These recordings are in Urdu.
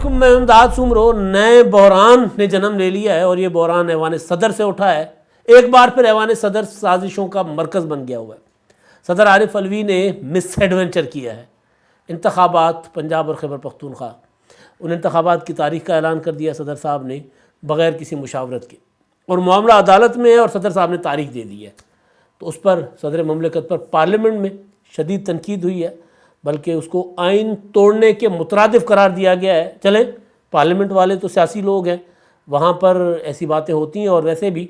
علیکم، میں امداد سومرو۔ نئے بحران نے جنم لے لیا ہے اور یہ بحران ایوان صدر سے اٹھا ہے۔ ایک بار پھر ایوان صدر سازشوں کا مرکز بن گیا ہوا ہے۔ صدر عارف علوی نے مس ایڈونچر کیا ہے۔ انتخابات پنجاب اور خیبر پختونخوا، ان انتخابات کی تاریخ کا اعلان کر دیا صدر صاحب نے بغیر کسی مشاورت کے، اور معاملہ عدالت میں ہے اور صدر صاحب نے تاریخ دے دی ہے۔ تو اس پر صدر مملکت پر پارلیمنٹ میں شدید تنقید ہوئی ہے، بلکہ اس کو آئین توڑنے کے مترادف قرار دیا گیا ہے۔ چلیں، پارلیمنٹ والے تو سیاسی لوگ ہیں، وہاں پر ایسی باتیں ہوتی ہیں، اور ویسے بھی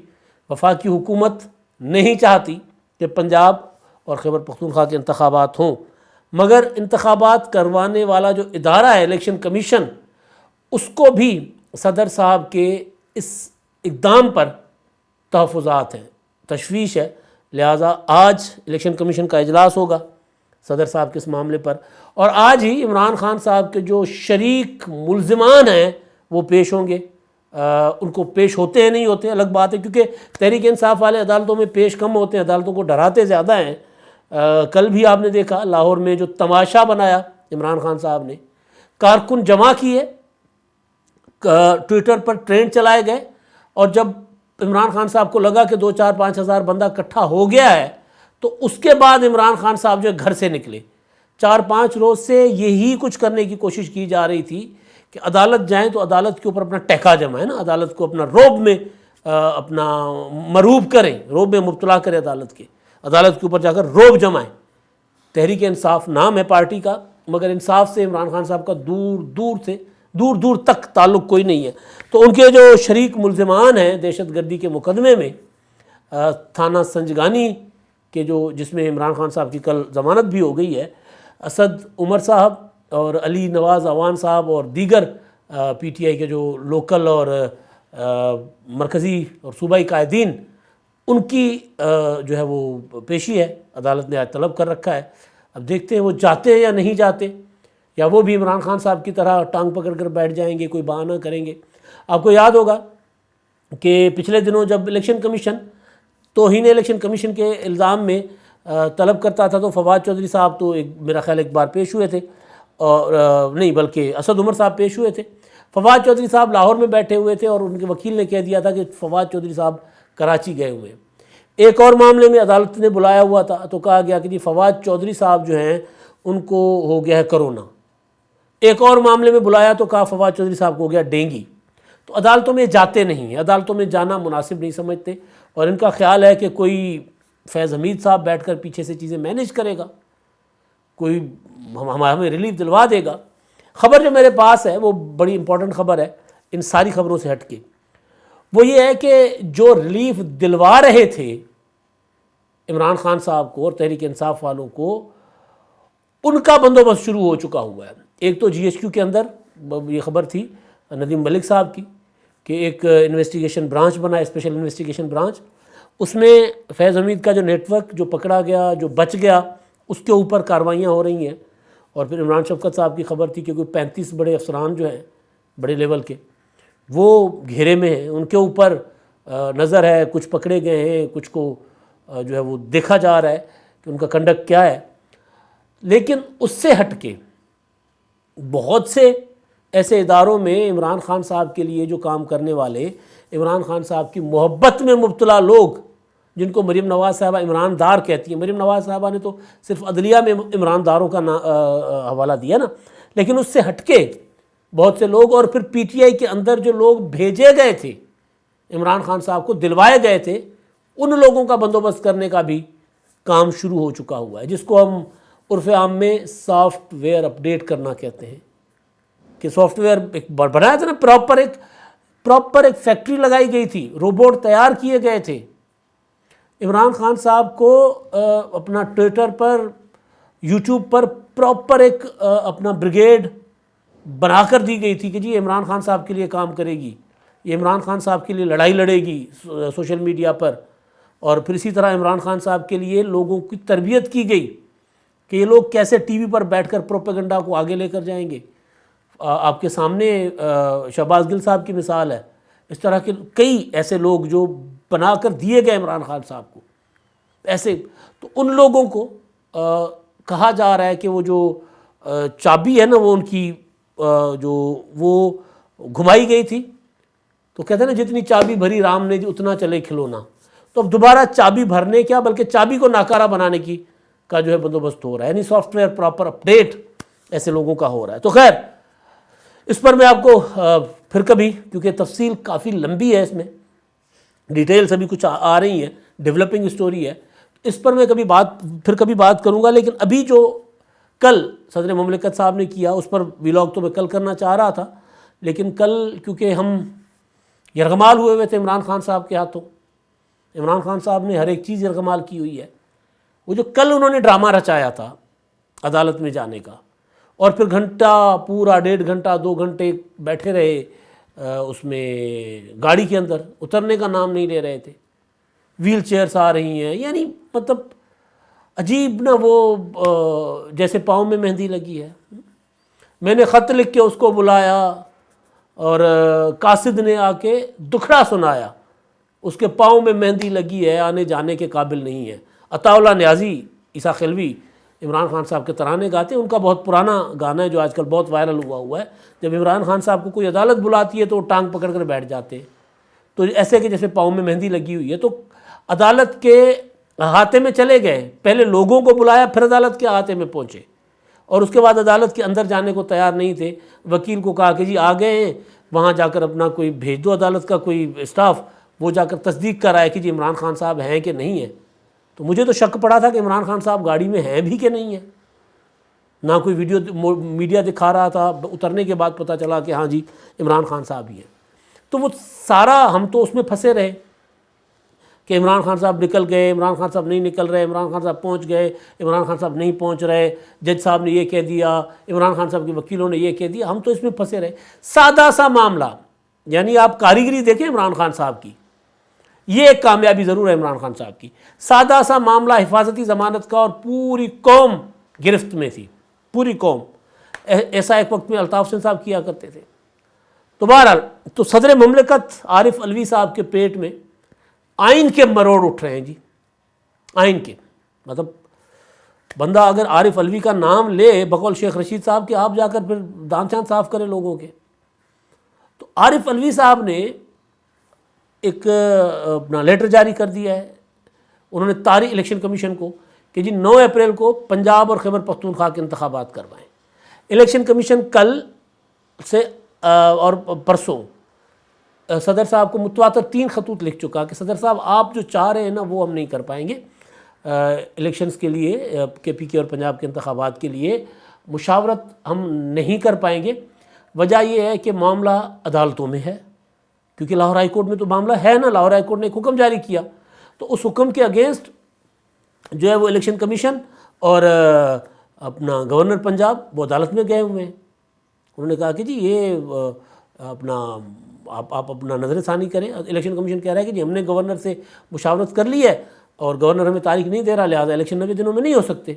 وفاقی حکومت نہیں چاہتی کہ پنجاب اور خیبر پختونخوا کے انتخابات ہوں، مگر انتخابات کروانے والا جو ادارہ ہے الیکشن کمیشن، اس کو بھی صدر صاحب کے اس اقدام پر تحفظات ہیں، تشویش ہے۔ لہٰذا آج الیکشن کمیشن کا اجلاس ہوگا صدر صاحب کے اس معاملے پر، اور آج ہی عمران خان صاحب کے جو شریک ملزمان ہیں وہ پیش ہوں گے۔ ان کو پیش ہوتے ہیں نہیں ہوتے الگ بات ہے، کیونکہ تحریک انصاف والے عدالتوں میں پیش کم ہوتے ہیں، عدالتوں کو ڈراتے زیادہ ہیں۔ کل بھی آپ نے دیکھا لاہور میں جو تماشا بنایا عمران خان صاحب نے، کارکن جمع کیے، ٹویٹر پر ٹرینڈ چلائے گئے، اور جب عمران خان صاحب کو لگا کہ 2-4-5 ہزار بندہ اکٹھا ہو گیا ہے، تو اس کے بعد عمران خان صاحب جو گھر سے نکلے۔ 4-5 روز سے یہی کچھ کرنے کی کوشش کی جا رہی تھی کہ عدالت جائیں تو عدالت کے اوپر اپنا ٹیکا جمائیں نا، عدالت کو اپنا روب میں اپنا مروب کریں، روب میں مبتلا کریں عدالت کے اوپر جا کر روب جمائیں۔ تحریک انصاف نام ہے پارٹی کا، مگر انصاف سے عمران خان صاحب کا دور دور تک تعلق کوئی نہیں ہے۔ تو ان کے جو شریک ملزمان ہیں دہشت گردی کے مقدمے میں، تھانہ سنجگانی کے جس میں عمران خان صاحب کی کل ضمانت بھی ہو گئی ہے، اسد عمر صاحب اور علی نواز اعوان صاحب اور دیگر پی ٹی آئی کے جو لوکل اور مرکزی اور صوبائی قائدین، ان کی جو ہے وہ پیشی ہے، عدالت نے آج طلب کر رکھا ہے۔ اب دیکھتے ہیں وہ جاتے ہیں یا نہیں جاتے، یا وہ بھی عمران خان صاحب کی طرح ٹانگ پکڑ کر بیٹھ جائیں گے، کوئی بہانہ کریں گے۔ آپ کو یاد ہوگا کہ پچھلے دنوں جب الیکشن کمیشن توہین الیکشن کمیشن کے الزام میں طلب کرتا تھا، تو فواد چودھری صاحب تو میرا خیال ایک بار پیش ہوئے تھے، اور نہیں بلکہ اسد عمر صاحب پیش ہوئے تھے۔ فواد چودھری صاحب لاہور میں بیٹھے ہوئے تھے، اور ان کے وکیل نے کہہ دیا تھا کہ فواد چودھری صاحب کراچی گئے ہوئے ہیں۔ ایک اور معاملے میں عدالت نے بلایا ہوا تھا، تو کہا گیا کہ جی فواد چودھری صاحب جو ہیں ان کو ہو گیا ہے کرونا۔ ایک اور معاملے میں بلایا تو کہا فواد چودھری صاحب کو ہو گیا ڈینگی۔ تو عدالتوں میں جاتے نہیں ہیں، عدالتوں میں جانا مناسب نہیں سمجھتے، اور ان کا خیال ہے کہ کوئی فیض حمید صاحب بیٹھ کر پیچھے سے چیزیں مینیج کرے گا، کوئی ہمیں ریلیف دلوا دے گا۔ خبر جو میرے پاس ہے وہ بڑی امپورٹنٹ خبر ہے ان ساری خبروں سے ہٹ کے، وہ یہ ہے کہ جو ریلیف دلوا رہے تھے عمران خان صاحب کو اور تحریک انصاف والوں کو، ان کا بندوبست شروع ہو چکا ہوا ہے۔ ایک تو جی ایچ کیو کے اندر یہ خبر تھی ندیم ملک صاحب کی کہ ایک انویسٹیگیشن برانچ بنا، اسپیشل انویسٹیگیشن برانچ، اس میں فیض حمید کا جو نیٹ ورک جو پکڑا گیا، جو بچ گیا، اس کے اوپر کاروائیاں ہو رہی ہیں۔ اور پھر عمران شفقت صاحب کی خبر تھی کہ کوئی 35 بڑے افسران جو ہیں بڑے لیول کے، وہ گھیرے میں ہیں، ان کے اوپر نظر ہے، کچھ پکڑے گئے ہیں، کچھ کو جو ہے وہ دیکھا جا رہا ہے کہ ان کا کنڈکٹ کیا ہے۔ لیکن اس سے ہٹ کے بہت سے ایسے اداروں میں عمران خان صاحب کے لیے جو کام کرنے والے، عمران خان صاحب کی محبت میں مبتلا لوگ، جن کو مریم نواز صاحبہ عمران دار کہتی ہیں، مریم نواز صاحبہ نے تو صرف عدلیہ میں عمران داروں کا حوالہ دیا نا، لیکن اس سے ہٹ کے بہت سے لوگ، اور پھر پی ٹی آئی کے اندر جو لوگ بھیجے گئے تھے عمران خان صاحب کو، دلوائے گئے تھے، ان لوگوں کا بندوبست کرنے کا بھی کام شروع ہو چکا ہوا ہے، جس کو ہم عرف عام میں سافٹ ویئر اپڈیٹ کرنا کہتے ہیں۔ کہ سافٹ ویئر ایک بنایا تھا نا، پراپر ایک فیکٹری لگائی گئی تھی، روبوٹ تیار کیے گئے تھے۔ عمران خان صاحب کو اپنا ٹویٹر پر، یوٹیوب پر پراپر ایک اپنا بریگیڈ بنا کر دی گئی تھی کہ جی عمران خان صاحب کے لیے کام کرے گی، یہ عمران خان صاحب کے لیے لڑائی لڑے گی سوشل میڈیا پر۔ اور پھر اسی طرح عمران خان صاحب کے لیے لوگوں کی تربیت کی گئی کہ یہ لوگ کیسے ٹی وی پر بیٹھ کر پروپیگنڈا کو آگے لے کر جائیں گے۔ آپ کے سامنے شہباز گل صاحب کی مثال ہے، اس طرح کے کئی ایسے لوگ جو بنا کر دیے گئے عمران خان صاحب کو ایسے۔ تو ان لوگوں کو کہا جا رہا ہے کہ وہ جو چابی ہے نا، وہ ان کی جو وہ گھمائی گئی تھی، تو کہتے ہیں نا جتنی چابی بھری رام نے اتنا چلے کھلونا، تو اب دوبارہ چابی بھرنے کیا بلکہ چابی کو ناکارہ بنانے کی کا جو ہے بندوبست ہو رہا ہے، یعنی سافٹ ویئر پراپر اپڈیٹ ایسے لوگوں کا ہو رہا ہے۔ تو خیر اس پر میں آپ کو پھر کبھی، کیونکہ تفصیل کافی لمبی ہے، اس میں ڈیٹیلز ابھی کچھ آ رہی ہیں، ڈیولپنگ اسٹوری ہے، اس پر میں پھر کبھی بات کروں گا۔ لیکن ابھی جو کل صدر مملکت صاحب نے کیا اس پر ویلاگ تو میں کل کرنا چاہ رہا تھا، لیکن کل کیونکہ ہم یرغمال ہوئے تھے عمران خان صاحب کے ہاتھوں، عمران خان صاحب نے ہر ایک چیز یرغمال کی ہوئی ہے۔ وہ جو کل انہوں نے ڈرامہ رچایا تھا عدالت میں جانے کا، اور پھر گھنٹہ پورا 1.5 گھنٹہ 2 گھنٹے بیٹھے رہے اس میں گاڑی کے اندر، اترنے کا نام نہیں لے رہے تھے، ویل چیئرس آ رہی ہیں، یعنی مطلب عجیب نا، وہ جیسے پاؤں میں مہندی لگی ہے۔ میں نے خط لکھ کے اس کو بلایا اور قاصد نے آ کے دکھڑا سنایا، اس کے پاؤں میں مہندی لگی ہے، آنے جانے کے قابل نہیں ہے۔ عطا اللہ نیازی عیسیٰ خلوی عمران خان صاحب کے ترانے گاتے ہیں، ان کا بہت پرانا گانا ہے جو آج کل بہت وائرل ہوا ہے، جب عمران خان صاحب کو کوئی عدالت بلاتی ہے تو وہ ٹانگ پکڑ کر بیٹھ جاتے ہیں، تو ایسے کہ جیسے پاؤں میں مہندی لگی ہوئی ہے۔ تو عدالت کے احاطے میں چلے گئے، پہلے لوگوں کو بلایا، پھر عدالت کے احاطے میں پہنچے، اور اس کے بعد عدالت کے اندر جانے کو تیار نہیں تھے۔ وکیل کو کہا کہ جی آ گئے ہیں، وہاں جا کر اپنا کوئی بھیج دو عدالت کا کوئی اسٹاف، وہ جا کر تصدیق کرائے کہ جی عمران خان صاحب ہیں کہ نہیں ہیں۔ تو مجھے تو شک پڑا تھا کہ عمران خان صاحب گاڑی میں ہیں بھی کہ نہیں ہیں، نہ کوئی ویڈیو میڈیا دکھا رہا تھا، اترنے کے بعد پتہ چلا کہ ہاں جی عمران خان صاحب ہی ہیں۔ تو وہ سارا ہم تو اس میں پھنسے رہے کہ عمران خان صاحب نکل گئے، عمران خان صاحب نہیں نکل رہے، عمران خان صاحب پہنچ گئے، عمران خان صاحب نہیں پہنچ رہے، جج صاحب نے یہ کہہ دیا، عمران خان صاحب کے وکیلوں نے یہ کہہ دیا، ہم تو اس میں پھنسے رہے۔ سادہ سا معاملہ، یعنی آپ کاریگری دیکھیں عمران خان صاحب کی، یہ ایک کامیابی ضرور ہے عمران خان صاحب کی۔ سادہ سا معاملہ حفاظتی ضمانت کا، اور پوری قوم گرفت میں تھی، پوری قوم۔ ایسا ایک وقت میں الطاف حسین صاحب کیا کرتے تھے۔ تو بہرحال تو صدر مملکت عارف علوی صاحب کے پیٹ میں آئین کے مروڑ اٹھ رہے ہیں جی، آئین کے، مطلب بندہ اگر عارف علوی کا نام لے بقول شیخ رشید صاحب کے، آپ جا کر پھر دان چاند صاف کرے لوگوں کے۔ تو عارف علوی صاحب نے ایک اپنا لیٹر جاری کر دیا ہے، انہوں نے طاری الیکشن کمیشن کو کہ جی 9 اپریل کو پنجاب اور خیبر پختونخوا کے انتخابات کروائیں۔ الیکشن کمیشن کل سے اور پرسوں صدر صاحب کو متواتر 3 خطوط لکھ چکا کہ صدر صاحب آپ جو چاہ رہے ہیں نا وہ ہم نہیں کر پائیں گے، الیکشنز کے لیے KPK اور پنجاب کے انتخابات کے لیے مشاورت ہم نہیں کر پائیں گے۔ وجہ یہ ہے کہ معاملہ عدالتوں میں ہے، کیونکہ لاہور ہائی کورٹ میں تو معاملہ ہے نا، لاہور ہائی کورٹ نے ایک حکم جاری کیا، تو اس حکم کے اگینسٹ جو ہے وہ الیکشن کمیشن اور اپنا گورنر پنجاب وہ عدالت میں گئے ہوئے ہیں۔ انہوں نے کہا کہ جی یہ اپنا آپ اپنا نظر ثانی کریں۔ الیکشن کمیشن کہہ رہا ہے کہ جی ہم نے گورنر سے مشاورت کر لی ہے اور گورنر ہمیں تاریخ نہیں دے رہا، لہٰذا الیکشن 90 دنوں میں نہیں ہو سکتے۔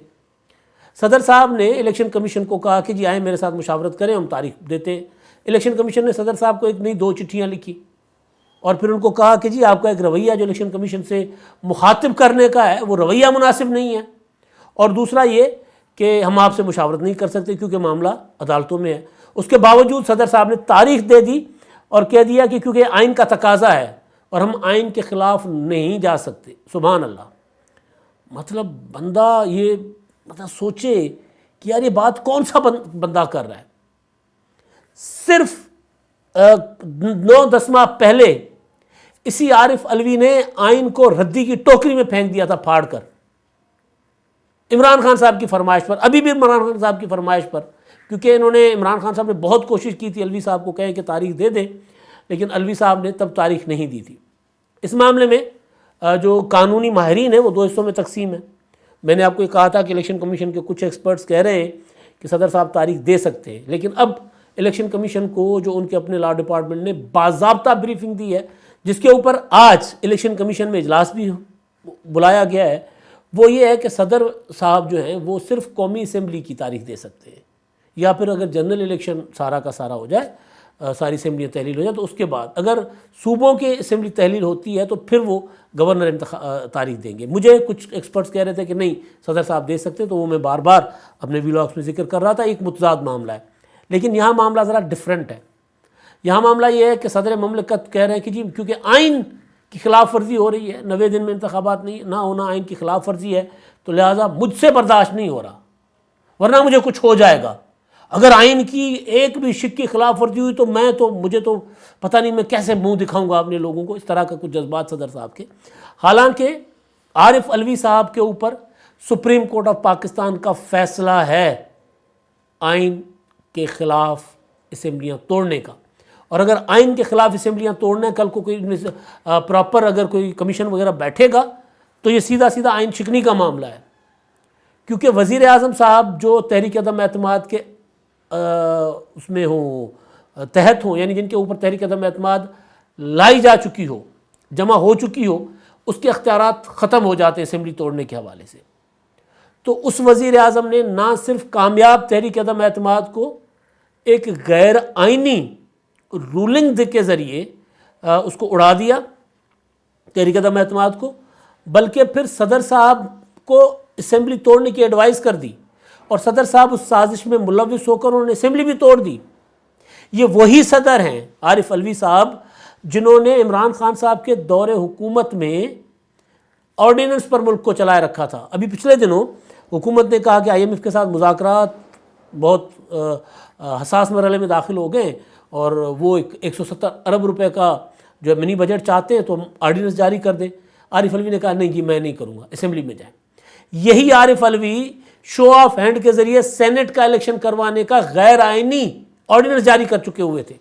صدر صاحب نے الیکشن کمیشن کو کہا کہ جی آئیں میرے ساتھ مشاورت کریں، ہم تاریخ دیتے ہیں۔ الیکشن کمیشن نے صدر صاحب کو ایک نہیں 2 چٹھیاں لکھی، اور پھر ان کو کہا کہ جی آپ کا ایک رویہ جو الیکشن کمیشن سے مخاطب کرنے کا ہے وہ رویہ مناسب نہیں ہے، اور دوسرا یہ کہ ہم آپ سے مشاورت نہیں کر سکتے کیونکہ معاملہ عدالتوں میں ہے۔ اس کے باوجود صدر صاحب نے تاریخ دے دی اور کہہ دیا کہ کیونکہ آئین کا تقاضا ہے اور ہم آئین کے خلاف نہیں جا سکتے۔ سبحان اللہ، مطلب بندہ یہ سوچے کہ یار یہ بات کون سا بندہ کر رہا ہے۔ صرف 9-10 ماہ پہلے اسی عارف علوی نے آئین کو ردی کی ٹوکری میں پھینک دیا تھا پھاڑ کر، عمران خان صاحب کی فرمائش پر، ابھی بھی عمران خان صاحب کی فرمائش پر، کیونکہ انہوں نے عمران خان صاحب نے بہت کوشش کی تھی علوی صاحب کو کہیں کہ تاریخ دے دیں، لیکن علوی صاحب نے تب تاریخ نہیں دی تھی۔ اس معاملے میں جو قانونی ماہرین ہیں وہ 2 حصوں میں تقسیم ہے۔ میں نے آپ کو یہ کہا تھا کہ الیکشن کمیشن کے کچھ ایکسپرٹس کہہ رہے ہیں کہ صدر صاحب تاریخ دے سکتے ہیں، لیکن اب الیکشن کمیشن کو جو ان کے اپنے لا ڈپارٹمنٹ نے باضابطہ بریفنگ دی ہے، جس کے اوپر آج الیکشن کمیشن میں اجلاس بھی بلایا گیا ہے، وہ یہ ہے کہ صدر صاحب جو ہیں وہ صرف قومی اسمبلی کی تاریخ دے سکتے ہیں، یا پھر اگر جنرل الیکشن سارا کا سارا ہو جائے، ساری اسمبلیاں تحلیل ہو جائے تو اس کے بعد اگر صوبوں کے اسمبلی تحلیل ہوتی ہے تو پھر وہ گورنر تاریخ دیں گے۔ مجھے کچھ ایکسپرٹس کہہ رہے تھے کہ نہیں صدر صاحب دے سکتے، تو وہ میں بار بار اپنے ویلاگس میں ذکر کر رہا تھا، ایک متضاد معاملہ ہے۔ لیکن یہاں معاملہ ذرا ڈفرینٹ ہے. یہاں معاملہ یہ ہے کہ صدر مملکت کہہ رہے ہیں کہ جی کیونکہ آئین کی خلاف ورزی ہو رہی ہے, 90 دن میں انتخابات نہیں نہ ہونا آئین کی خلاف ورزی ہے, تو لہٰذا مجھ سے برداشت نہیں ہو رہا, ورنہ مجھے کچھ ہو جائے گا. اگر آئین کی ایک بھی شک کی خلاف ورزی ہوئی تو مجھے تو پتہ نہیں میں کیسے منہ دکھاؤں گا اپنے لوگوں کو. اس طرح کا کچھ جذبات صدر صاحب کے. حالانکہ عارف علوی صاحب کے اوپر سپریم کورٹ آف پاکستان کا فیصلہ ہے آئین کے خلاف اسمبلیاں توڑنے کا, اور اگر آئین کے خلاف اسمبلیاں توڑنا ہے, کل کو کوئی پراپر اگر کوئی کمیشن وغیرہ بیٹھے گا تو یہ سیدھا سیدھا آئین شکنی کا معاملہ ہے. کیونکہ وزیر اعظم صاحب جو تحریک عدم اعتماد کے اس میں ہوں تحت ہوں, یعنی جن کے اوپر تحریک عدم اعتماد لائی جا چکی ہو, جمع ہو چکی ہو, اس کے اختیارات ختم ہو جاتے ہیں اسمبلی توڑنے کے حوالے سے. تو اس وزیر اعظم نے نہ صرف کامیاب تحریک عدم اعتماد کو ایک غیر آئینی رولنگ کے ذریعے اس کو اڑا دیا تحریک عدم اعتماد کو, بلکہ پھر صدر صاحب کو اسمبلی توڑنے کی ایڈوائز کر دی, اور صدر صاحب اس سازش میں ملوث ہو کر انہوں نے اسمبلی بھی توڑ دی. یہ وہی صدر ہیں عارف علوی صاحب جنہوں نے عمران خان صاحب کے دور حکومت میں آرڈیننس پر ملک کو چلائے رکھا تھا. ابھی پچھلے دنوں حکومت نے کہا کہ IMF کے ساتھ مذاکرات بہت حساس مرحلے میں داخل ہو گئے اور وہ 170 ارب روپے کا جو منی بجٹ چاہتے ہیں تو ہم آرڈیننس جاری کر دیں. عارف علوی نے کہا نہیں جی میں نہیں کروں گا, اسمبلی میں جائیں. یہی عارف علوی شو آف ہینڈ کے ذریعے سینٹ کا الیکشن کروانے کا غیر آئینی آرڈیننس جاری کر چکے ہوئے تھے.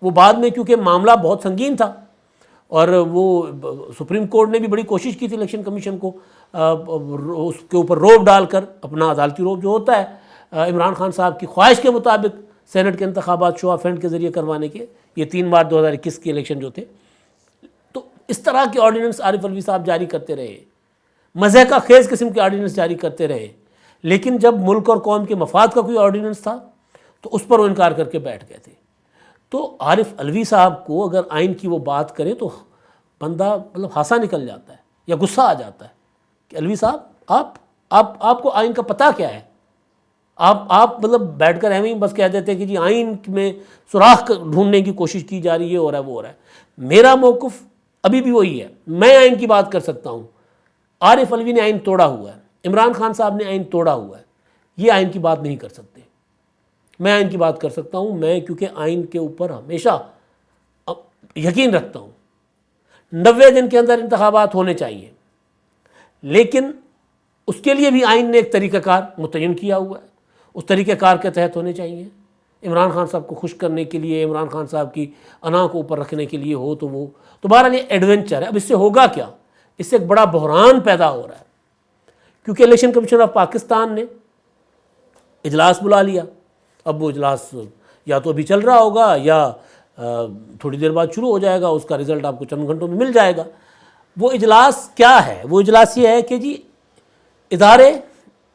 وہ بعد میں کیونکہ معاملہ بہت سنگین تھا اور وہ سپریم کورٹ نے بھی بڑی کوشش کی تھی الیکشن کمیشن کو اس کے اوپر روب ڈال کر, اپنا عدالتی روب جو ہوتا ہے عمران خان صاحب کی خواہش کے مطابق سینٹ کے انتخابات شو آف ہینڈ کے ذریعے کروانے کے, یہ 3 مارچ 2021 کے الیکشن جو تھے. تو اس طرح کے آرڈیننس عارف علوی صاحب جاری کرتے رہے, مزے کا خیز قسم کے آرڈیننس جاری کرتے رہے. لیکن جب ملک اور قوم کے مفاد کا کوئی آرڈیننس تھا تو اس پر وہ انکار کر کے بیٹھ گئے تھے. تو عارف علوی صاحب کو اگر آئین کی وہ بات کریں تو بندہ مطلب ہانسا نکل جاتا ہے یا غصہ آ جاتا ہے کہ علوی صاحب آپ کو آئین کا پتہ کیا ہے. آپ مطلب بیٹھ کر ایویں بس کہہ دیتے ہیں کہ جی آئین میں سوراخ ڈھونڈنے کی کوشش کی جا رہی ہے, ہو رہا ہے وہ ہو رہا ہے. میرا موقف ابھی بھی وہی ہے, میں آئین کی بات کر سکتا ہوں. عارف علوی نے آئین توڑا ہوا ہے, عمران خان صاحب نے آئین توڑا ہوا ہے, یہ آئین کی بات نہیں کر سکتے. میں آئین کی بات کر سکتا ہوں, میں کیونکہ آئین کے اوپر ہمیشہ یقین رکھتا ہوں. 90 دن کے اندر انتخابات ہونے چاہیے, لیکن اس کے لیے بھی آئین نے ایک طریقہ کار متعین کیا ہوا ہے, اس طریقہ کار کے تحت ہونے چاہیے. عمران خان صاحب کو خوش کرنے کے لیے, عمران خان صاحب کی انا کو اوپر رکھنے کے لیے ہو تو وہ تو بہرحال یہ ایڈونچر ہے. اب اس سے ہوگا کیا, اس سے ایک بڑا بحران پیدا ہو رہا ہے, کیونکہ الیکشن کمیشن آف پاکستان نے اجلاس بلا لیا. اب وہ اجلاس یا تو ابھی چل رہا ہوگا یا تھوڑی دیر بعد شروع ہو جائے گا, اس کا رزلٹ آپ کو چند گھنٹوں میں مل جائے گا. وہ اجلاس کیا ہے؟ وہ اجلاس یہ ہے کہ جی ادارے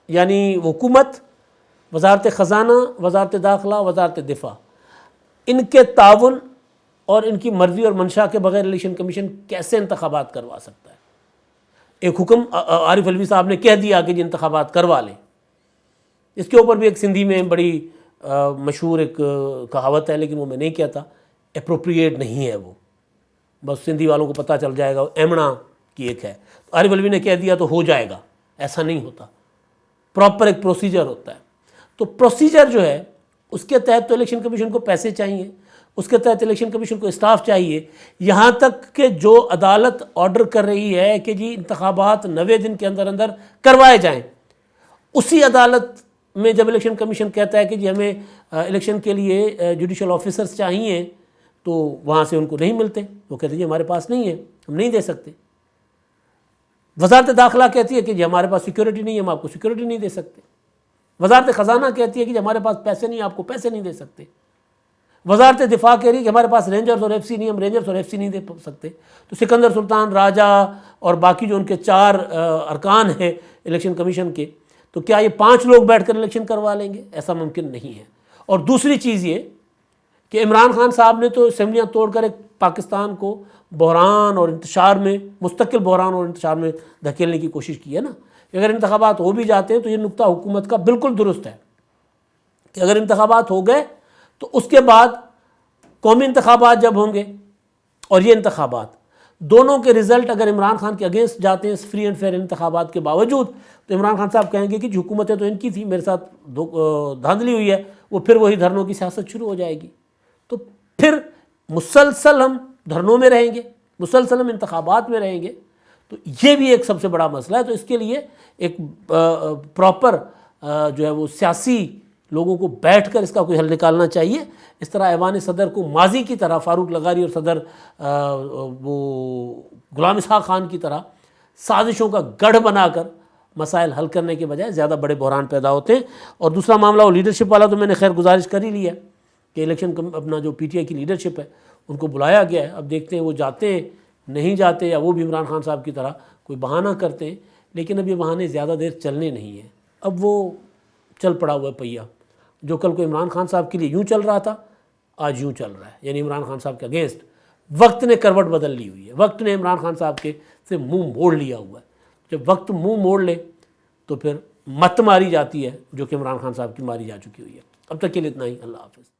یعنی حکومت, وزارت خزانہ, وزارت داخلہ, وزارت دفاع, ان کے تعاون اور ان کی مرضی اور منشا کے بغیر الیکشن کمیشن کیسے انتخابات کروا سکتا ہے. ایک حکم عارف علوی صاحب نے کہہ دیا کہ جی انتخابات کروا لیں. اس کے اوپر بھی ایک سندھی میں بڑی مشہور ایک کہاوت ہے, لیکن وہ میں نہیں کہتا, اپروپریٹ نہیں ہے وہ, بس سندھی والوں کو پتہ چل جائے گا, ایمنا کی ایک ہے. عارف علوی نے کہہ دیا تو ہو جائے گا, ایسا نہیں ہوتا. پراپر ایک پروسیجر ہوتا ہے. تو پروسیجر جو ہے اس کے تحت تو الیکشن کمیشن کو پیسے چاہیے, اس کے تحت الیکشن کمیشن کو اسٹاف چاہیے, یہاں تک کہ جو عدالت آرڈر کر رہی ہے کہ جی انتخابات 90 دن کے اندر اندر کروائے جائیں, اسی عدالت میں جب الیکشن کمیشن کہتا ہے کہ جی ہمیں الیکشن کے لیے جوڈیشل آفیسرز چاہیے تو وہاں سے ان کو نہیں ملتے, وہ کہتے ہیں جی ہمارے پاس نہیں ہے, ہم نہیں دے سکتے. وزارت داخلہ کہتی ہے کہ جی ہمارے پاس سیکیورٹی نہیں ہے, ہم آپ کو سیکیورٹی نہیں دے سکتے. وزارت خزانہ کہتی ہے کہ جی ہمارے پاس پیسے نہیں, آپ کو پیسے نہیں دے سکتے. وزارت دفاع کہہ رہی ہے کہ ہمارے پاس رینجرز اور ایف سی نہیں, ہم رینجرز اور ایف سی نہیں دے سکتے. تو سکندر سلطان راجہ اور باقی جو ان کے 4 ارکان ہیں الیکشن کمیشن کے, تو کیا یہ 5 لوگ بیٹھ کر الیکشن کروا لیں گے؟ ایسا ممکن نہیں ہے. اور دوسری چیز یہ کہ عمران خان صاحب نے تو اسمبلیاں توڑ کر ایک پاکستان کو بحران اور انتشار میں, مستقل بحران اور انتشار میں دھکیلنے کی کوشش کی ہے نا. اگر انتخابات ہو بھی جاتے ہیں تو یہ نقطہ حکومت کا بالکل درست ہے کہ اگر انتخابات ہو گئے تو اس کے بعد قومی انتخابات جب ہوں گے اور یہ انتخابات دونوں کے رزلٹ اگر عمران خان کے اگینسٹ جاتے ہیں فری اینڈ فیئر انتخابات کے باوجود، تو عمران خان صاحب کہیں گے کہ حکومتیں تو ان کی تھی، میرے ساتھ دھاندلی ہوئی ہے، وہ پھر وہی دھرنوں کی سیاست شروع ہو جائے گی۔ تو پھر مسلسل ہم دھرنوں میں رہیں گے، مسلسل ہم انتخابات میں رہیں گے۔ تو یہ بھی ایک سب سے بڑا مسئلہ ہے۔ تو اس کے لیے ایک پراپر جو ہے وہ سیاسی لوگوں کو بیٹھ کر اس کا کوئی حل نکالنا چاہیے۔ اس طرح ایوان صدر کو ماضی کی طرح فاروق لغاری اور صدر وہ غلام اسحاق خان کی طرح سازشوں کا گڑھ بنا کر مسائل حل کرنے کے بجائے زیادہ بڑے بحران پیدا ہوتے ہیں۔ اور دوسرا معاملہ وہ لیڈرشپ والا تو میں نے خیر گزارش کر ہی لی ہے کہ الیکشن اپنا جو پی ٹی آئی کی لیڈرشپ ہے ان کو بلایا گیا ہے، اب دیکھتے ہیں وہ جاتے ہیں نہیں جاتے، یا وہ بھی عمران خان صاحب کی طرح کوئی بہانہ کرتے ہیں۔ لیکن اب یہ بہانے زیادہ دیر چلنے نہیں ہیں، اب وہ چل پڑا ہوا ہے پہیہ، جو کل کو عمران خان صاحب کے لیے یوں چل رہا تھا آج یوں چل رہا ہے، یعنی عمران خان صاحب کے اگینسٹ وقت نے کروٹ بدل لی ہوئی ہے، وقت نے عمران خان صاحب کے سے منہ موڑ لیا ہوا ہے۔ جب وقت منہ موڑ لے تو پھر مت ماری جاتی ہے جو کہ عمران خان صاحب کی ماری جا چکی ہوئی ہے۔ اب تک کے لیے اتنا ہی، اللہ حافظ۔